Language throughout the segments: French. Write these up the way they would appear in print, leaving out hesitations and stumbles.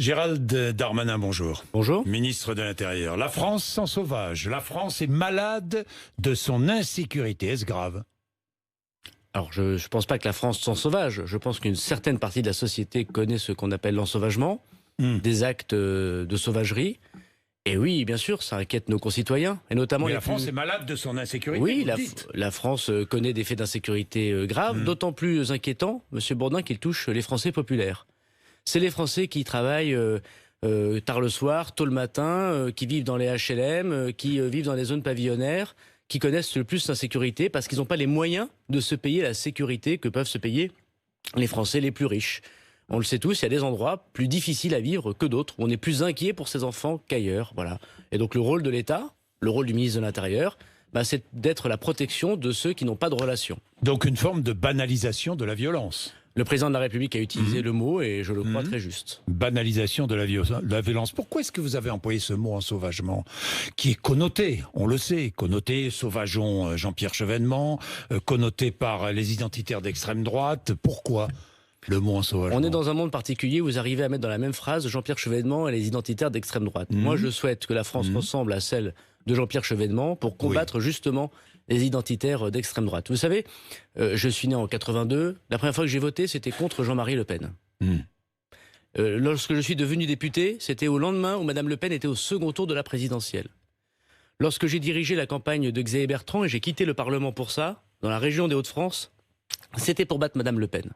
Gérald Darmanin, bonjour. Bonjour. Ministre de l'Intérieur. La France sans sauvage. La France est malade de son insécurité. Est-ce grave? Alors, je ne pense pas que la France soit sauvage. Je pense qu'une certaine partie de la société connaît ce qu'on appelle l'ensauvagement, des actes de sauvagerie. Et oui, bien sûr, ça inquiète nos concitoyens. Et notamment Mais la France est malade de son insécurité. Oui, la France connaît des faits d'insécurité graves, d'autant plus inquiétants, Monsieur Bourdin, qu'il touche les Français populaires. C'est les Français qui travaillent tard le soir, tôt le matin, qui vivent dans les HLM, qui vivent dans les zones pavillonnaires, qui connaissent le plus l'insécurité parce qu'ils n'ont pas les moyens de se payer la sécurité que peuvent se payer les Français les plus riches. On le sait tous, il y a des endroits plus difficiles à vivre que d'autres, où on est plus inquiet pour ses enfants qu'ailleurs. Voilà. Et donc le rôle de l'État, le rôle du ministre de l'Intérieur, c'est d'être la protection de ceux qui n'ont pas de relation. Donc une forme de banalisation de la violence. Le président de la République a utilisé le mot et je le crois très juste. Banalisation de la violence. Pourquoi est-ce que vous avez employé ce mot ensauvagement qui est connoté, on le sait, connoté sauvageons Jean-Pierre Chevènement, connoté par les identitaires d'extrême droite. Pourquoi le mot ensauvagement? On est dans un monde particulier où vous arrivez à mettre dans la même phrase Jean-Pierre Chevènement et les identitaires d'extrême droite. Moi, je souhaite que la France ressemble à celle de Jean-Pierre Chevènement pour combattre justement les identitaires d'extrême droite. Vous savez, je suis né en 82. La première fois que j'ai voté, c'était contre Jean-Marie Le Pen. Lorsque je suis devenu député, c'était au lendemain où Madame Le Pen était au second tour de la présidentielle. Lorsque j'ai dirigé la campagne de Xavier Bertrand et j'ai quitté le Parlement pour ça, dans la région des Hauts-de-France, c'était pour battre Madame Le Pen.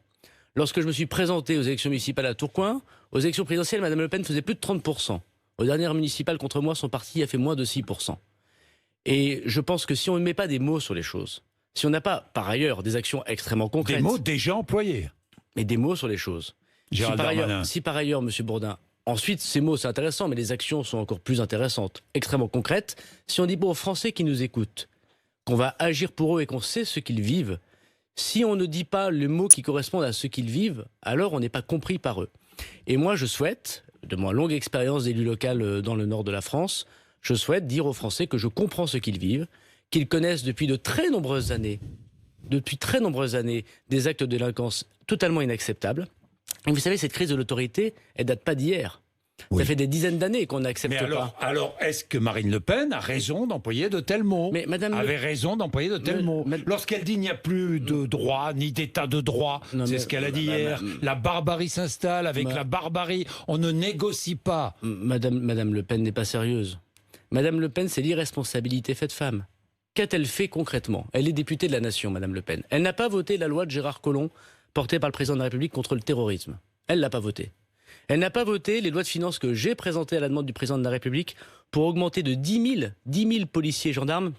Lorsque je me suis présenté aux élections municipales à Tourcoing, aux élections présidentielles, Madame Le Pen faisait plus de 30%. Aux dernières municipales contre moi, son parti a fait moins de 6%. Et je pense que si on ne met pas des mots sur les choses, si on n'a pas, par ailleurs, des actions extrêmement concrètes... Des mots déjà employés. Mais des mots sur les choses. Si par ailleurs, Monsieur Bourdin, ensuite, ces mots, c'est intéressant, mais les actions sont encore plus intéressantes, extrêmement concrètes. Si on dit aux Français qui nous écoutent qu'on va agir pour eux et qu'on sait ce qu'ils vivent, si on ne dit pas les mots qui correspondent à ce qu'ils vivent, alors on n'est pas compris par eux. Et moi, je souhaite, de ma longue expérience d'élu local dans le nord de la France, je souhaite dire aux Français que je comprends ce qu'ils vivent, qu'ils connaissent depuis de très nombreuses années, des actes de délinquance totalement inacceptables. Et vous savez, cette crise de l'autorité, elle date pas d'hier. Oui. Ça fait des dizaines d'années qu'on n'accepte pas. Alors, est-ce que Marine Le Pen a raison d'employer de tels mots? Mais Madame avait raison d'employer de tels mots. Lorsqu'elle dit qu'il n'y a plus de droit, ni d'état de droit, c'est ce qu'elle a dit hier. La barbarie s'installe avec la barbarie. On ne négocie pas. Madame Le Pen n'est pas sérieuse. Madame Le Pen, c'est l'irresponsabilité faite femme. Qu'a-t-elle fait concrètement? Elle est députée de la Nation, Madame Le Pen. Elle n'a pas voté la loi de Gérard Collomb, portée par le président de la République contre le terrorisme. Elle l'a pas votée. Elle n'a pas voté les lois de finances que j'ai présentées à la demande du président de la République pour augmenter de 10 000 policiers et gendarmes,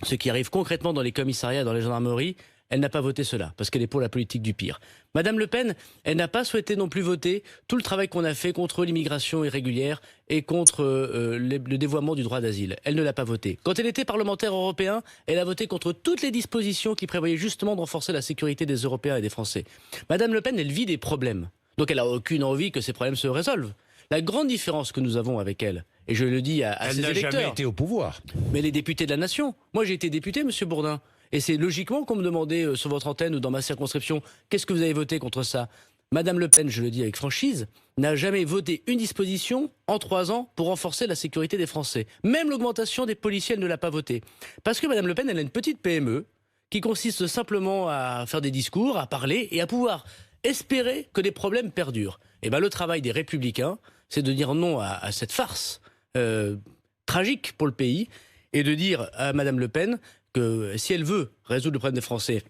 ce qui arrive concrètement dans les commissariats et dans les gendarmeries. Elle n'a pas voté cela, parce qu'elle est pour la politique du pire. Madame Le Pen, elle n'a pas souhaité non plus voter tout le travail qu'on a fait contre l'immigration irrégulière et contre le dévoiement du droit d'asile. Elle ne l'a pas voté. Quand elle était parlementaire européen, elle a voté contre toutes les dispositions qui prévoyaient justement de renforcer la sécurité des Européens et des Français. Madame Le Pen, elle vit des problèmes. Donc elle n'a aucune envie que ces problèmes se résolvent. La grande différence que nous avons avec elle, et je le dis à ses électeurs... Elle n'a jamais été au pouvoir. Mais les députés de la Nation. Moi, j'ai été député, Monsieur Bourdin. Et c'est logiquement qu'on me demandait sur votre antenne ou dans ma circonscription, qu'est-ce que vous avez voté contre ça? Madame Le Pen, je le dis avec franchise, n'a jamais voté une disposition en 3 ans pour renforcer la sécurité des Français. Même l'augmentation des policiers, elle ne l'a pas votée. Parce que Madame Le Pen, elle a une petite PME qui consiste simplement à faire des discours, à parler et à pouvoir espérer que les problèmes perdurent. Et le travail des Républicains, c'est de dire non à cette farce tragique pour le pays et de dire à Madame Le Pen que si elle veut résoudre le problème des Français,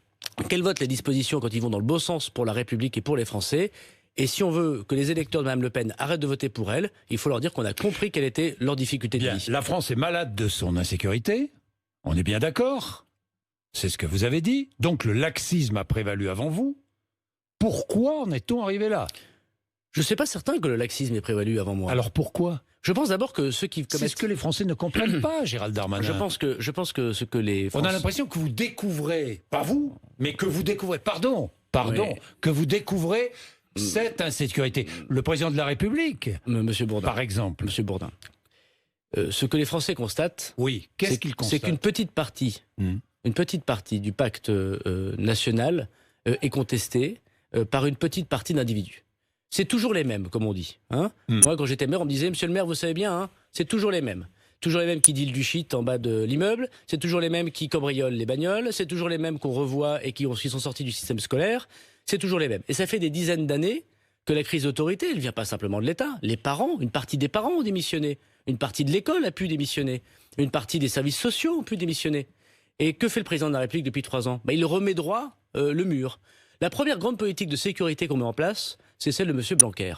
qu'elle vote les dispositions quand ils vont dans le bon sens pour la République et pour les Français. Et si on veut que les électeurs de Mme Le Pen arrêtent de voter pour elle, il faut leur dire qu'on a compris quelle était leur difficulté de vie. La France est malade de son insécurité, on est bien d'accord, c'est ce que vous avez dit, donc le laxisme a prévalu avant vous. Pourquoi en est-on arrivé là? Je ne suis pas certain que le laxisme ait prévalu avant moi. Alors pourquoi? Je pense d'abord que ceux qui commettent... C'est ce que les Français ne comprennent pas, Gérald Darmanin. Je pense que ce que les Français... On a l'impression que vous découvrez, pas vous, mais que vous découvrez, que vous découvrez cette insécurité. Le président de la République, Monsieur Bourdin, par exemple. Monsieur Bourdin, ce que les Français constatent, oui, qu'est-ce qu'ils constatent? C'est qu'une petite partie du pacte national est contestée par une petite partie d'individus. c'est toujours les mêmes, comme on dit. Hein. Moi, quand j'étais maire, on me disait, monsieur le maire, vous savez bien, hein, c'est toujours les mêmes. Toujours les mêmes qui dealent du shit en bas de l'immeuble, c'est toujours les mêmes qui cambriolent les bagnoles, c'est toujours les mêmes qu'on revoit et qui sont sortis du système scolaire, c'est toujours les mêmes. Et ça fait des dizaines d'années que la crise d'autorité, elle ne vient pas simplement de l'État. Les parents, une partie des parents ont démissionné, une partie de l'école a pu démissionner, une partie des services sociaux ont pu démissionner. Et que fait le président de la République depuis 3 ans ? Il remet droit le mur. La première grande politique de sécurité qu'on met en place, c'est celle de M. Blanquer.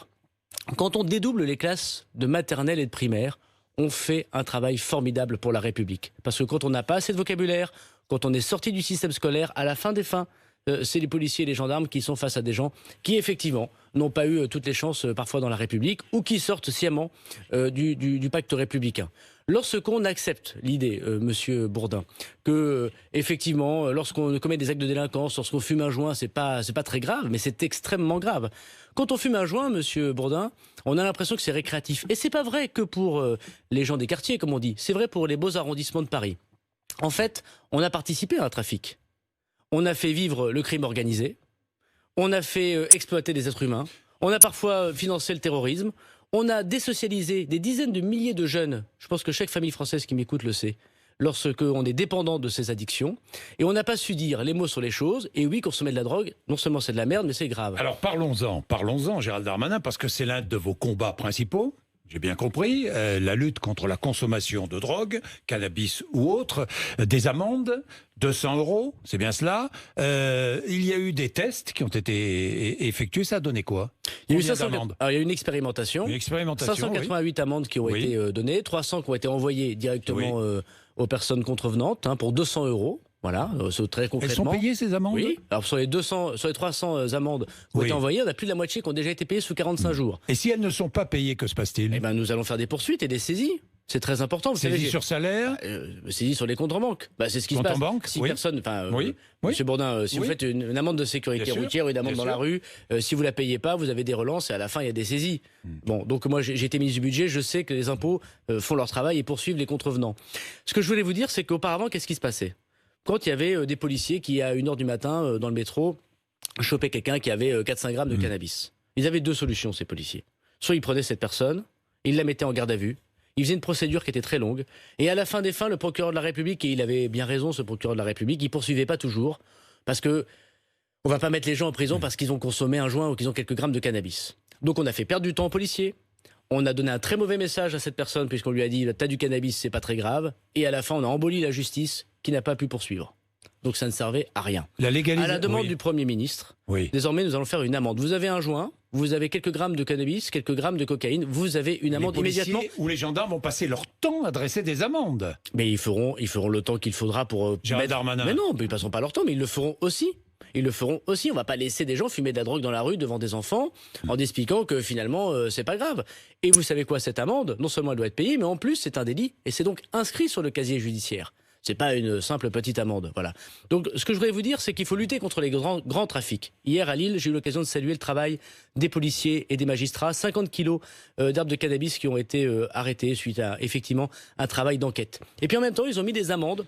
Quand on dédouble les classes de maternelle et de primaire, on fait un travail formidable pour la République. Parce que quand on n'a pas assez de vocabulaire, quand on est sorti du système scolaire, à la fin des fins, c'est les policiers et les gendarmes qui sont face à des gens qui, effectivement, n'ont pas eu toutes les chances parfois dans la République ou qui sortent sciemment du pacte républicain. Lorsqu'on accepte l'idée, Monsieur Bourdin, que effectivement, lorsqu'on commet des actes de délinquance, lorsqu'on fume un joint, c'est pas très grave, mais c'est extrêmement grave. Quand on fume un joint, Monsieur Bourdin, on a l'impression que c'est récréatif. Et c'est pas vrai que pour les gens des quartiers, comme on dit. C'est vrai pour les beaux arrondissements de Paris. En fait, on a participé à un trafic. On a fait vivre le crime organisé. On a fait exploiter des êtres humains. On a parfois financé le terrorisme. On a désocialisé des dizaines de milliers de jeunes. Je pense que chaque famille française qui m'écoute le sait. Lorsqu'on est dépendant de ces addictions. Et on n'a pas su dire les mots sur les choses. Et oui, consommer de la drogue, non seulement c'est de la merde, mais c'est grave. Alors parlons-en, Gérald Darmanin, parce que c'est l'un de vos combats principaux. J'ai bien compris, la lutte contre la consommation de drogue, cannabis ou autre, des amendes, 200 €, c'est bien cela. Il y a eu des tests qui ont été effectués, ça a donné quoi ? Il y a eu 500 amendes. Alors, il y a eu une expérimentation. 588 amendes qui ont été données, 300 qui ont été envoyées directement aux personnes contrevenantes pour 200 €. Voilà, c'est très concrètement. Elles sont payées ces amendes ? Oui. Alors sur les 300 amendes qui ont été envoyées, on a plus de la moitié qui ont déjà été payées sous 45 jours. Et si elles ne sont pas payées, que se passe-t-il ? Eh ben, nous allons faire des poursuites et des saisies. C'est très important. Saisie sur salaire, saisie sur les comptes en banque. C'est ce qui se passe. En banque, si personne, Monsieur Bourdin, si vous faites une amende de sécurité routière, une amende dans la rue, si vous la payez pas, vous avez des relances et à la fin il y a des saisies. Bon, donc moi j'ai été ministre du budget, je sais que les impôts font leur travail et poursuivent les contrevenants. Ce que je voulais vous dire, c'est qu'auparavant, qu'est-ce qui se passait ? Quand il y avait des policiers qui, à 1h du matin, dans le métro, chopaient quelqu'un qui avait 4-5 grammes de cannabis. Ils avaient 2 solutions, ces policiers. Soit ils prenaient cette personne, ils la mettaient en garde à vue, ils faisaient une procédure qui était très longue, et à la fin des fins, le procureur de la République, et il avait bien raison, ce procureur de la République, il poursuivait pas toujours, parce que on va pas mettre les gens en prison parce qu'ils ont consommé un joint ou qu'ils ont quelques grammes de cannabis. Donc on a fait perdre du temps aux policiers, on a donné un très mauvais message à cette personne, puisqu'on lui a dit « t'as du cannabis, c'est pas très grave », et à la fin, on a emboli la justice, qui n'a pas pu poursuivre. Donc ça ne servait à rien. À la demande du Premier ministre, désormais nous allons faire une amende. Vous avez un joint, vous avez quelques grammes de cannabis, quelques grammes de cocaïne, vous avez une amende immédiatement. Ou les gendarmes vont passer leur temps à dresser des amendes. Mais ils feront le temps qu'il faudra pour... Gérald Darmanin. Mais non, ils ne passeront pas leur temps, mais ils le feront aussi. Ils le feront aussi. On ne va pas laisser des gens fumer de la drogue dans la rue devant des enfants en expliquant que finalement c'est pas grave. Et vous savez quoi, cette amende, non seulement elle doit être payée, mais en plus c'est un délit et c'est donc inscrit sur le casier judiciaire. C'est pas une simple petite amende, voilà. Donc, ce que je voudrais vous dire, c'est qu'il faut lutter contre les grands trafics. Hier, à Lille, j'ai eu l'occasion de saluer le travail des policiers et des magistrats. 50 kilos d'herbes de cannabis qui ont été arrêtés suite à, effectivement, un travail d'enquête. Et puis, en même temps, ils ont mis des amendes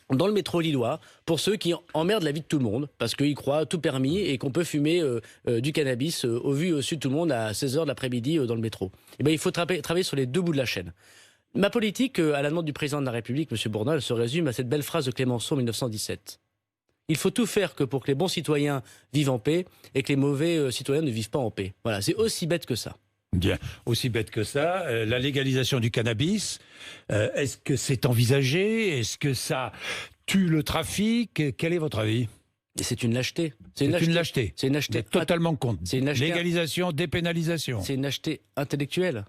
dans le métro lillois pour ceux qui emmerdent la vie de tout le monde parce qu'ils croient tout permis et qu'on peut fumer du cannabis au vu et au su de tout le monde à 16h de l'après-midi dans le métro. Et bien, il faut travailler sur les 2 bouts de la chaîne. Ma politique, à la demande du président de la République, M. Bourdin, elle se résume à cette belle phrase de Clémenceau en 1917. Il faut tout faire que pour que les bons citoyens vivent en paix et que les mauvais citoyens ne vivent pas en paix. Voilà, c'est aussi bête que ça. Bien, aussi bête que ça. La légalisation du cannabis, est-ce que c'est envisagé ? Est-ce que ça tue le trafic ? Quel est votre avis ? Et c'est une lâcheté. C'est une lâcheté. C'est une lâcheté. Totalement contre. C'est une lâcheté. Légalisation, dépénalisation. C'est une lâcheté intellectuelle.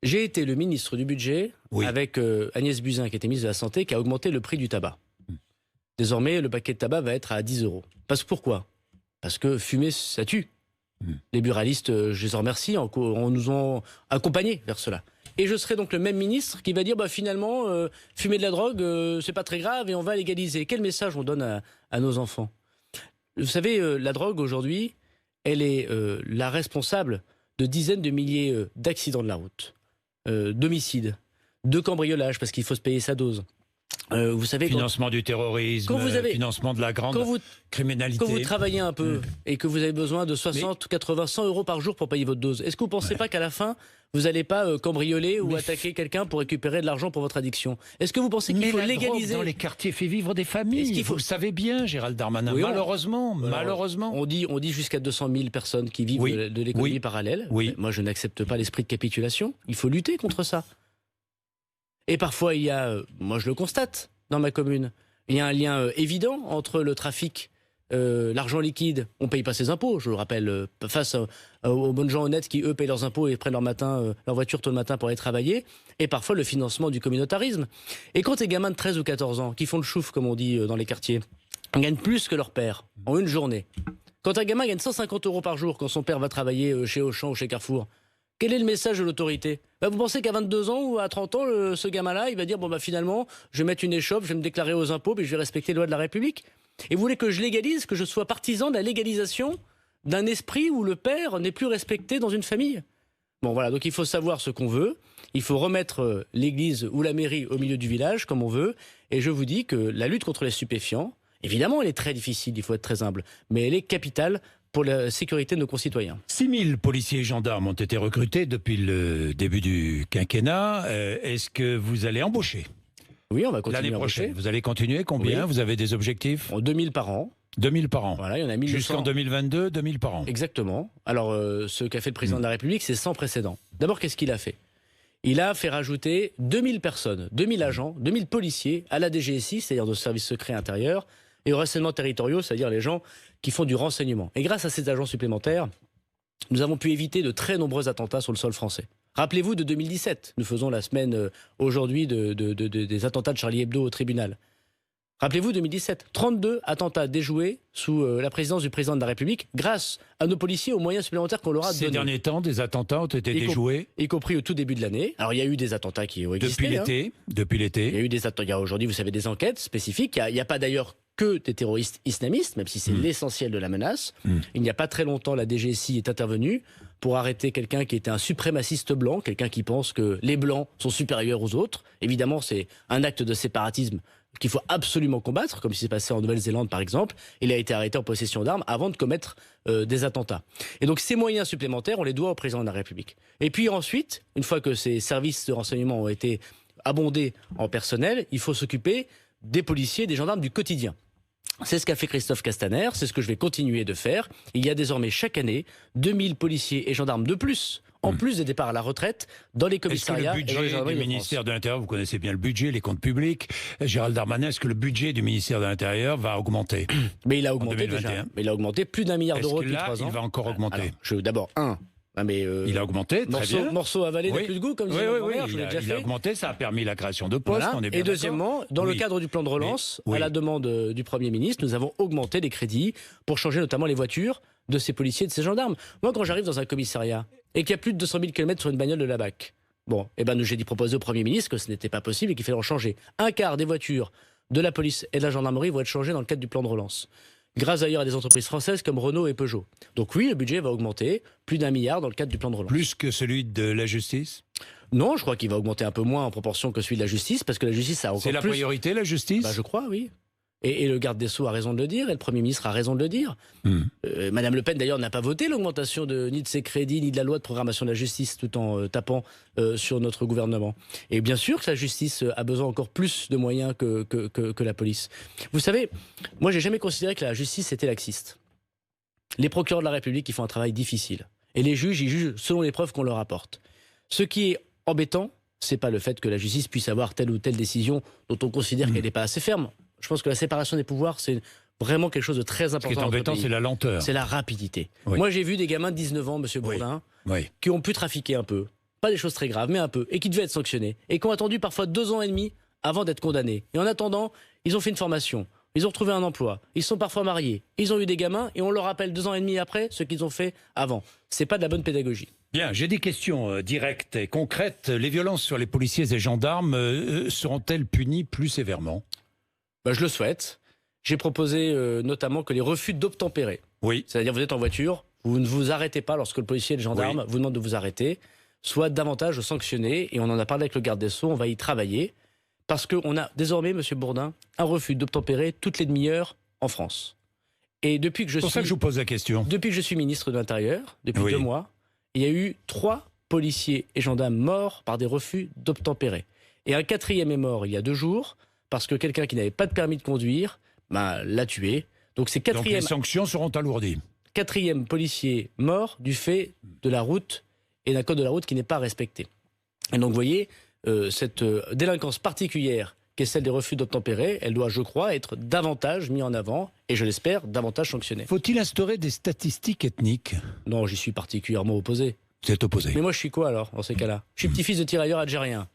J'ai été le ministre du budget avec Agnès Buzyn, qui était ministre de la Santé, qui a augmenté le prix du tabac. Désormais, le paquet de tabac va être à 10 €. Pourquoi ? Parce que fumer, ça tue. Les buralistes, je les en remercie, on nous ont accompagnés vers cela. Et je serai donc le même ministre qui va dire finalement, fumer de la drogue, c'est pas très grave et on va légaliser. Quel message on donne à nos enfants ? Vous savez, la drogue aujourd'hui, elle est la responsable de dizaines de milliers d'accidents de la route. D'homicides, de cambriolages parce qu'il faut se payer sa dose, Vous savez, financement du terrorisme, financement de la grande criminalité. Quand vous travaillez un peu et que vous avez besoin de 60, 80, 100 euros par jour pour payer votre dose, est-ce que vous ne pensez pas qu'à la fin, vous n'allez pas cambrioler ou attaquer quelqu'un pour récupérer de l'argent pour votre addiction? Est-ce que vous pensez qu'il faut légaliser? Dans les quartiers fait vivre des familles. Vous le savez bien, Gérald Darmanin. Oui, malheureusement. On dit jusqu'à 200 000 personnes qui vivent de l'économie parallèle. Oui. Moi, je n'accepte pas l'esprit de capitulation. Il faut lutter contre ça. Et parfois, il y a, moi je le constate dans ma commune, il y a un lien évident entre le trafic, l'argent liquide, on ne paye pas ses impôts, je le rappelle, face aux bonnes gens honnêtes qui, eux, payent leurs impôts et prennent leur voiture tôt le matin pour aller travailler, et parfois le financement du communautarisme. Et quand les gamins de 13 ou 14 ans, qui font le chouf, comme on dit dans les quartiers, gagnent plus que leur père en une journée, quand un gamin gagne 150 euros par jour quand son père va travailler chez Auchan ou chez Carrefour, quel est le message de l'autorité? Vous pensez qu'à 22 ans ou à 30 ans, ce gamin-là, il va dire, finalement, je vais mettre une échoppe, je vais me déclarer aux impôts, puis je vais respecter les lois de la République? Et vous voulez que je légalise, que je sois partisan de la légalisation d'un esprit où le père n'est plus respecté dans une famille? Bon, voilà, donc il faut savoir ce qu'on veut, il faut remettre l'église ou la mairie au milieu du village, comme on veut, et je vous dis que la lutte contre les stupéfiants, évidemment, elle est très difficile, il faut être très humble, mais elle est capitale pour la sécurité de nos concitoyens. 6 000 policiers et gendarmes ont été recrutés depuis le début du quinquennat. Est-ce que vous allez embaucher? Oui, on va continuer. L'année prochaine, vous allez continuer? Combien? Vous avez des objectifs? 2000 par an. 2000 par an. Voilà, il y en a 1900. Jusqu'en 2022, 2000 par an. Exactement. Alors, ce qu'a fait le président de la République, c'est sans précédent. D'abord, qu'est-ce qu'il a fait? Il a fait rajouter 2000 personnes, 2000 agents, 2000 policiers à la DGSI, c'est-à-dire nos services secrets intérieurs, et aux renseignements territoriaux, c'est-à-dire les gens qui font du renseignement. Et grâce à ces agents supplémentaires, nous avons pu éviter de très nombreux attentats sur le sol français. Rappelez-vous de 2017, nous faisons la semaine aujourd'hui des attentats de Charlie Hebdo au tribunal. Rappelez-vous 2017, 32 attentats déjoués sous la présidence du président de la République grâce à nos policiers aux moyens supplémentaires qu'on leur a donnés. Ces derniers temps, des attentats ont été déjoués. Y compris au tout début de l'année. Alors il y a eu des attentats qui ont existé. Depuis l'été. Il y a eu des attentats. Il y a aujourd'hui, vous savez, des enquêtes spécifiques. Il n'y a pas d'ailleurs que des terroristes islamistes, même si c'est l'essentiel de la menace. Il n'y a pas très longtemps, la DGSI est intervenue pour arrêter quelqu'un qui était un suprémaciste blanc, quelqu'un qui pense que les blancs sont supérieurs aux autres. Évidemment, c'est un acte de séparatisme qu'il faut absolument combattre, comme c'est passé en Nouvelle-Zélande par exemple. Il a été arrêté en possession d'armes avant de commettre des attentats. Et donc ces moyens supplémentaires, on les doit au président de la République. Et puis ensuite, une fois que ces services de renseignement ont été abondés en personnel, il faut s'occuper des policiers et des gendarmes du quotidien. C'est ce qu'a fait Christophe Castaner, c'est ce que je vais continuer de faire. Il y a désormais chaque année 2000 policiers et gendarmes de plus, en plus des départs à la retraite, dans les commissariats. Est-ce que le budget du ministère de l'Intérieur, vous connaissez bien le budget, les comptes publics, Gérald Darmanin, est-ce que le budget du ministère de l'Intérieur va augmenter? Mais il a augmenté déjà. Mais il a augmenté plus d'1 milliard d'euros depuis 3 ans. Il va encore augmenter. D'abord, il a augmenté, très bien. Morceau avalé n'a plus de goût, comme disait mon grand-mère, il a augmenté, ça a permis la création de postes, on est bien. Et deuxièmement, dans le cadre du plan de relance, à la demande du Premier ministre, nous avons augmenté les crédits pour changer notamment les voitures de ces policiers et de ces gendarmes. Moi, quand j'arrive dans un commissariat et qu'il y a plus de 200 000 km sur une bagnole de la BAC, j'ai dit proposer au Premier ministre que ce n'était pas possible et qu'il fallait en changer. Un quart des voitures de la police et de la gendarmerie vont être changées dans le cadre du plan de relance. Grâce d'ailleurs à des entreprises françaises comme Renault et Peugeot. Donc oui, le budget va augmenter, plus d'1 milliard dans le cadre du plan de relance. Plus que celui de la justice? Non, je crois qu'il va augmenter un peu moins en proportion que celui de la justice, parce que la justice a encore plus... C'est la priorité, la justice? Je crois, oui. Et le garde des Sceaux a raison de le dire, et le Premier ministre a raison de le dire. Madame Le Pen, d'ailleurs, n'a pas voté l'augmentation ni de ses crédits, ni de la loi de programmation de la justice, tout en tapant sur notre gouvernement. Et bien sûr que la justice a besoin encore plus de moyens que la police. Vous savez, moi, j'ai jamais considéré que la justice était laxiste. Les procureurs de la République, ils font un travail difficile. Et les juges, ils jugent selon les preuves qu'on leur apporte. Ce qui est embêtant, c'est pas le fait que la justice puisse avoir telle ou telle décision dont on considère qu'elle n'est pas assez ferme. Je pense que la séparation des pouvoirs, c'est vraiment quelque chose de très important. Ce qui est embêtant, c'est la lenteur. C'est la rapidité. Oui. Moi, j'ai vu des gamins de 19 ans, monsieur Bourdin, qui ont pu trafiquer un peu. Pas des choses très graves, mais un peu. Et qui devaient être sanctionnés. Et qui ont attendu parfois 2 ans et demi avant d'être condamnés. Et en attendant, ils ont fait une formation. Ils ont retrouvé un emploi. Ils sont parfois mariés. Ils ont eu des gamins. Et on leur rappelle 2 ans et demi après ce qu'ils ont fait avant. C'est pas de la bonne pédagogie. Bien, j'ai des questions directes et concrètes. Les violences sur les policiers et gendarmes seront-elles punies plus sévèrement ? Je le souhaite. J'ai proposé notamment que les refus d'obtempérer, c'est-à-dire vous êtes en voiture, vous ne vous arrêtez pas lorsque le policier et le gendarme vous demandent de vous arrêter, soient davantage sanctionnés. Et on en a parlé avec le garde des Sceaux, on va y travailler. Parce qu'on a désormais, Monsieur Bourdin, un refus d'obtempérer toutes les demi-heures en France. Et depuis que C'est pour ça que je vous pose la question. Depuis que je suis ministre de l'Intérieur, depuis Oui. 2 mois, il y a eu 3 policiers et gendarmes morts par des refus d'obtempérer. Et un 4e est mort il y a 2 jours, parce que quelqu'un qui n'avait pas de permis de conduire l'a tué. Donc c'est Donc les sanctions seront alourdies. 4e policier mort du fait de la route et d'un code de la route qui n'est pas respecté. Et donc vous voyez, cette délinquance particulière qu'est celle des refus d'obtempérer, elle doit, je crois, être davantage mise en avant et, je l'espère, davantage sanctionnée. Faut-il instaurer des statistiques ethniques? Non, j'y suis particulièrement opposé. Vous êtes opposé. Mais moi, je suis quoi alors, dans ces cas-là? Je suis petit-fils de tirailleurs algériens,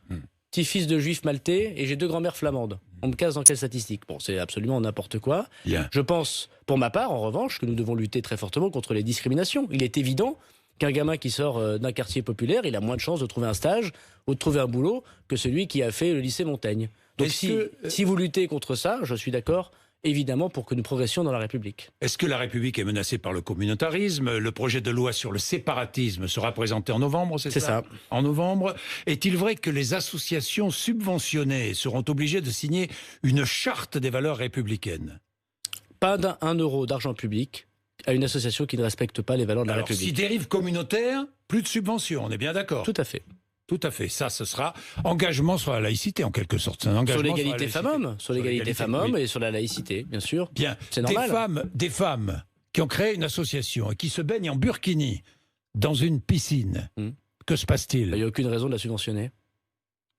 petit-fils de juifs maltais et j'ai 2 grand-mères flamandes. On me casse dans quelle statistique? Bon, c'est absolument n'importe quoi. Bien. Je pense, pour ma part, en revanche, que nous devons lutter très fortement contre les discriminations. Il est évident qu'un gamin qui sort d'un quartier populaire, il a moins de chances de trouver un stage ou de trouver un boulot que celui qui a fait le lycée Montaigne. Donc si vous luttez contre ça, je suis d'accord, évidemment, pour que nous progressions dans la République. Est-ce que la République est menacée par le communautarisme? Le projet de loi sur le séparatisme sera présenté en novembre, c'est ça? C'est ça. En novembre. Est-il vrai que les associations subventionnées seront obligées de signer une charte des valeurs républicaines? Pas d'un euro d'argent public à une association qui ne respecte pas les valeurs de la Alors, République. si dérive communautaire, plus de subventions, on est bien d'accord? Tout à fait. Tout à fait. Ça, ce sera engagement sur la laïcité, en quelque sorte. Un engagement Sur l'égalité femmes-hommes, sur l'égalité femmes-hommes oui. et sur la laïcité, bien sûr. Bien. C'est normal. Des femmes qui ont créé une association et qui se baignent en burkini dans une piscine, que se passe-t-il? Il n'y a aucune raison de la subventionner.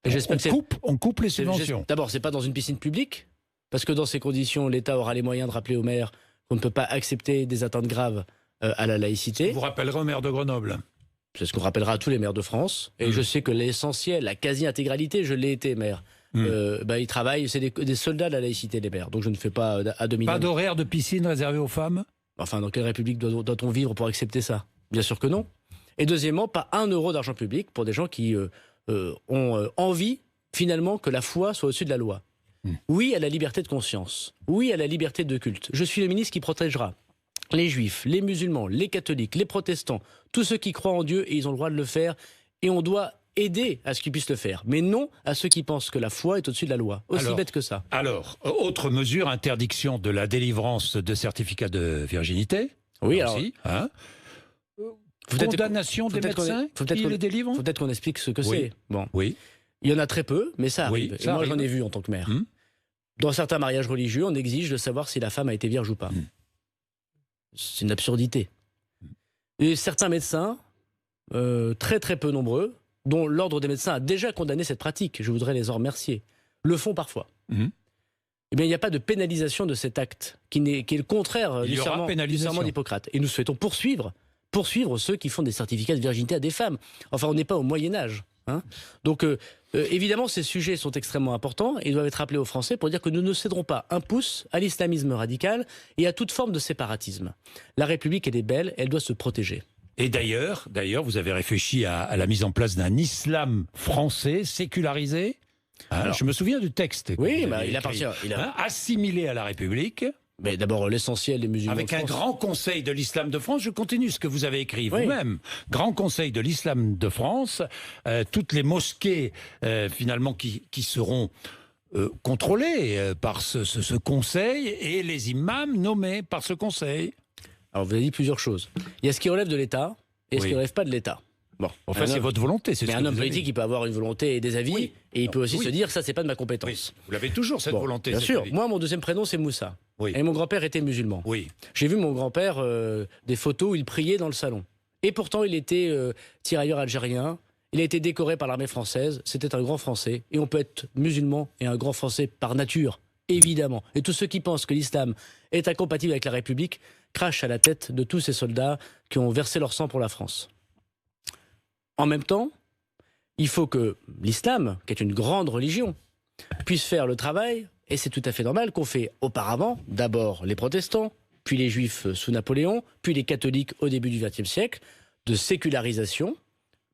Et j'espère que on coupe les subventions. D'abord, c'est pas dans une piscine publique, parce que dans ces conditions, l'État aura les moyens de rappeler au maire qu'on ne peut pas accepter des atteintes graves à la laïcité. Vous rappellerez au maire de Grenoble. C'est ce qu'on rappellera à tous les maires de France. Et je sais que l'essentiel, la quasi-intégralité, je l'ai été maire. Ils travaillent, c'est des soldats de la laïcité, les maires. Donc je ne fais pas à demi. Pas d'horaire de piscine réservé aux femmes? Enfin, dans quelle république doit-on vivre pour accepter ça? Bien sûr que non. Et deuxièmement, pas 1 euro d'argent public pour des gens qui ont envie, finalement, que la foi soit au-dessus de la loi. Oui à la liberté de conscience. Oui à la liberté de culte. Je suis le ministre qui protégera les juifs, les musulmans, les catholiques, les protestants, tous ceux qui croient en Dieu et ils ont le droit de le faire. Et on doit aider à ce qu'ils puissent le faire. Mais non à ceux qui pensent que la foi est au-dessus de la loi. Aussi bête que ça. Alors, autre mesure, interdiction de la délivrance de certificats de virginité. Oui, alors... Aussi, hein. Condamnation des médecins qui les délivrent? Faut peut-être qu'on explique ce que c'est. Bon. Oui. Il y en a très peu, mais ça arrive. Oui, et moi, j'en ai vu en tant que maire. Dans certains mariages religieux, on exige de savoir si la femme a été vierge ou pas. C'est une absurdité. Et certains médecins, très très peu nombreux, dont l'ordre des médecins a déjà condamné cette pratique, je voudrais les en remercier, le font parfois. Eh bien, il n'y a pas de pénalisation de cet acte, qui est le contraire du serment d'Hippocrate. Et nous souhaitons poursuivre ceux qui font des certificats de virginité à des femmes. Enfin, on n'est pas au Moyen-Âge. Hein. Donc, évidemment, ces sujets sont extrêmement importants et doivent être rappelés aux Français pour dire que nous ne céderons pas un pouce à l'islamisme radical et à toute forme de séparatisme. La République, elle est belle, elle doit se protéger. Et d'ailleurs, vous avez réfléchi à la mise en place d'un islam français sécularisé. Alors, je me souviens du texte. Oui, il appartient. Assimilé à la République. Mais d'abord, l'essentiel des musulmans. Avec un grand conseil de l'islam de France, je continue ce que vous avez écrit vous-même. Grand conseil de l'islam de France, toutes les mosquées finalement qui seront contrôlées par ce conseil et les imams nommés par ce conseil. Alors vous avez dit plusieurs choses. Il y a ce qui relève de l'État et ce qui ne relève pas de l'État. Bon, enfin, c'est votre volonté. Mais un homme politique, il peut avoir une volonté et des avis, et il peut aussi se dire, ça, c'est pas de ma compétence. Oui. Vous l'avez toujours, cette volonté. Bien sûr. Moi, mon deuxième prénom, c'est Moussa. Et mon grand-père était musulman. J'ai vu mon grand-père des photos où il priait dans le salon. Et pourtant, il était tirailleur algérien. Il a été décoré par l'armée française. C'était un grand Français. Et on peut être musulman et un grand Français par nature, évidemment. Et tous ceux qui pensent que l'islam est incompatible avec la République crachent à la tête de tous ces soldats qui ont versé leur sang pour la France. En même temps, il faut que l'islam, qui est une grande religion, puisse faire le travail, et c'est tout à fait normal qu'on fait auparavant, d'abord les protestants, puis les juifs sous Napoléon, puis les catholiques au début du XXe siècle, de sécularisation,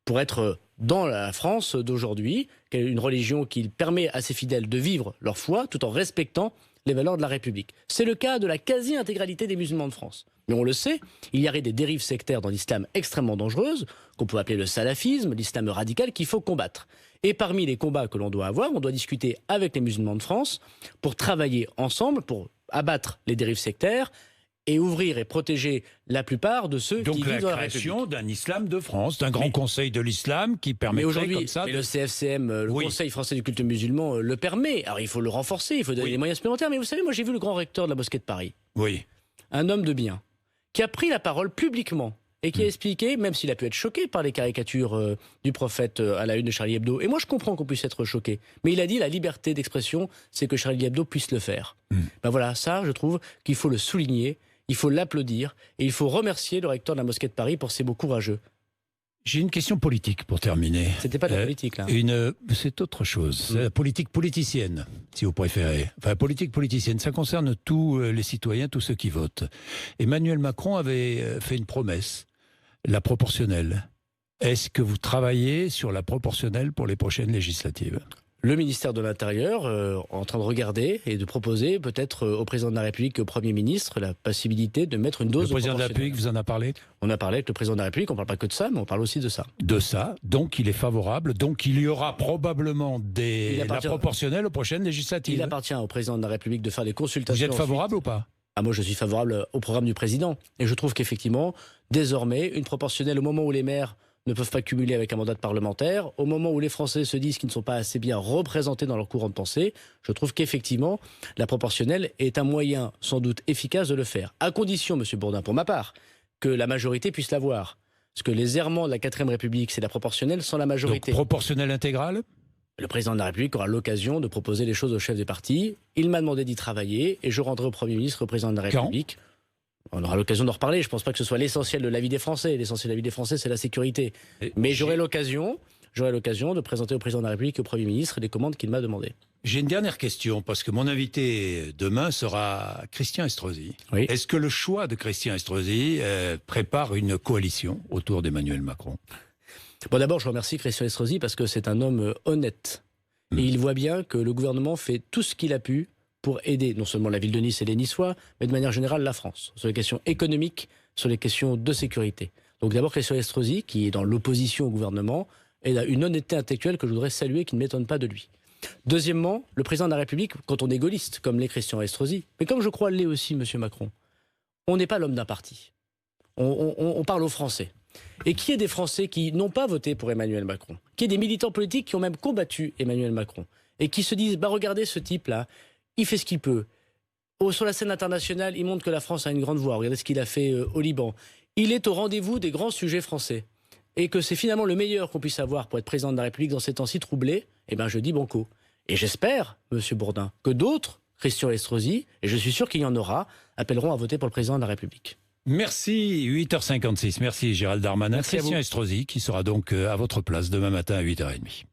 pour être dans la France d'aujourd'hui, une religion qui permet à ses fidèles de vivre leur foi tout en respectant les valeurs de la République. C'est le cas de la quasi-intégralité des musulmans de France. Mais on le sait, il y aurait des dérives sectaires dans l'islam extrêmement dangereuses, qu'on peut appeler le salafisme, l'islam radical, qu'il faut combattre. Et parmi les combats que l'on doit avoir, on doit discuter avec les musulmans de France pour travailler ensemble, pour abattre les dérives sectaires et ouvrir et protéger la plupart de ceux qui vivent dans la République. Donc la création d'un islam de France, d'un grand conseil de l'islam qui permettrait comme ça... Mais le CFCM, le Conseil français du culte musulman, le permet. Alors il faut le renforcer, il faut donner des moyens supplémentaires. Mais vous savez, moi j'ai vu le grand recteur de la mosquée de Paris. Oui. Un homme de bien, qui a pris la parole publiquement et qui a expliqué, même s'il a pu être choqué par les caricatures du prophète à la une de Charlie Hebdo, et moi je comprends qu'on puisse être choqué, mais il a dit la liberté d'expression, c'est que Charlie Hebdo puisse le faire. Ben voilà, ça je trouve qu'il faut le souligner, il faut l'applaudir, et il faut remercier le recteur de la mosquée de Paris pour ses mots courageux. J'ai une question politique pour terminer. C'était pas de la politique, là. C'est autre chose. C'est la politique politicienne, si vous préférez. Enfin, politique politicienne, ça concerne tous les citoyens, tous ceux qui votent. Emmanuel Macron avait fait une promesse, la proportionnelle. Est-ce que vous travaillez sur la proportionnelle pour les prochaines législatives ? Le ministère de l'Intérieur en train de regarder et de proposer peut-être au président de la République et au Premier ministre la possibilité de mettre une dose de proportionnelle. Le président de la République vous en a parlé ? On a parlé avec le président de la République, on ne parle pas que de ça, mais on parle aussi de ça. De ça, donc il est favorable, donc il y aura probablement la proportionnelle aux prochaines législatives. Il appartient au président de la République de faire des consultations. Vous êtes favorable ou pas ? Moi, je suis favorable au programme du président. Et je trouve qu'effectivement, désormais, une proportionnelle au moment où les maires ne peuvent pas cumuler avec un mandat de parlementaire, au moment où les Français se disent qu'ils ne sont pas assez bien représentés dans leur courant de pensée, je trouve qu'effectivement, la proportionnelle est un moyen sans doute efficace de le faire. À condition, Monsieur Bourdin, pour ma part, que la majorité puisse l'avoir. Parce que les errements de la 4ème République, c'est la proportionnelle sans la majorité. Donc proportionnelle intégrale ? Le président de la République aura l'occasion de proposer les choses au chef des partis. Il m'a demandé d'y travailler et je rendrai au Premier ministre, au président de la République. On aura l'occasion d'en reparler. Je ne pense pas que ce soit l'essentiel de la vie des Français. L'essentiel de la vie des Français, c'est la sécurité. Mais j'aurai l'occasion de présenter au président de la République et au Premier ministre les commandes qu'il m'a demandées. J'ai une dernière question, parce que mon invité demain sera Christian Estrosi. Oui. Est-ce que le choix de Christian Estrosi prépare une coalition autour d'Emmanuel Macron ? Bon, d'abord, je remercie Christian Estrosi parce que c'est un homme honnête. Et il voit bien que le gouvernement fait tout ce qu'il a pu pour aider non seulement la ville de Nice et les Niçois, mais de manière générale la France, sur les questions économiques, sur les questions de sécurité. Donc d'abord Christian Estrosi, qui est dans l'opposition au gouvernement, et a une honnêteté intellectuelle que je voudrais saluer, qui ne m'étonne pas de lui. Deuxièmement, le président de la République, quand on est gaulliste, comme l'est Christian Estrosi, mais comme je crois l'est aussi M. Macron, on n'est pas l'homme d'un parti. On parle aux Français. Et qu'il y ait des Français qui n'ont pas voté pour Emmanuel Macron, qu'il y ait des militants politiques qui ont même combattu Emmanuel Macron, et qui se disent, regardez ce type-là, il fait ce qu'il peut. Sur la scène internationale, il montre que la France a une grande voix. Regardez ce qu'il a fait au Liban. Il est au rendez-vous des grands sujets français. Et que c'est finalement le meilleur qu'on puisse avoir pour être président de la République dans ces temps si troublés, je dis banco. Et j'espère, Monsieur Bourdin, que d'autres, Christian Estrosi, et je suis sûr qu'il y en aura, appelleront à voter pour le président de la République. Merci, 8h56. Merci Gérald Darmanin. Merci Christian Estrosi, qui sera donc à votre place demain matin à 8h30.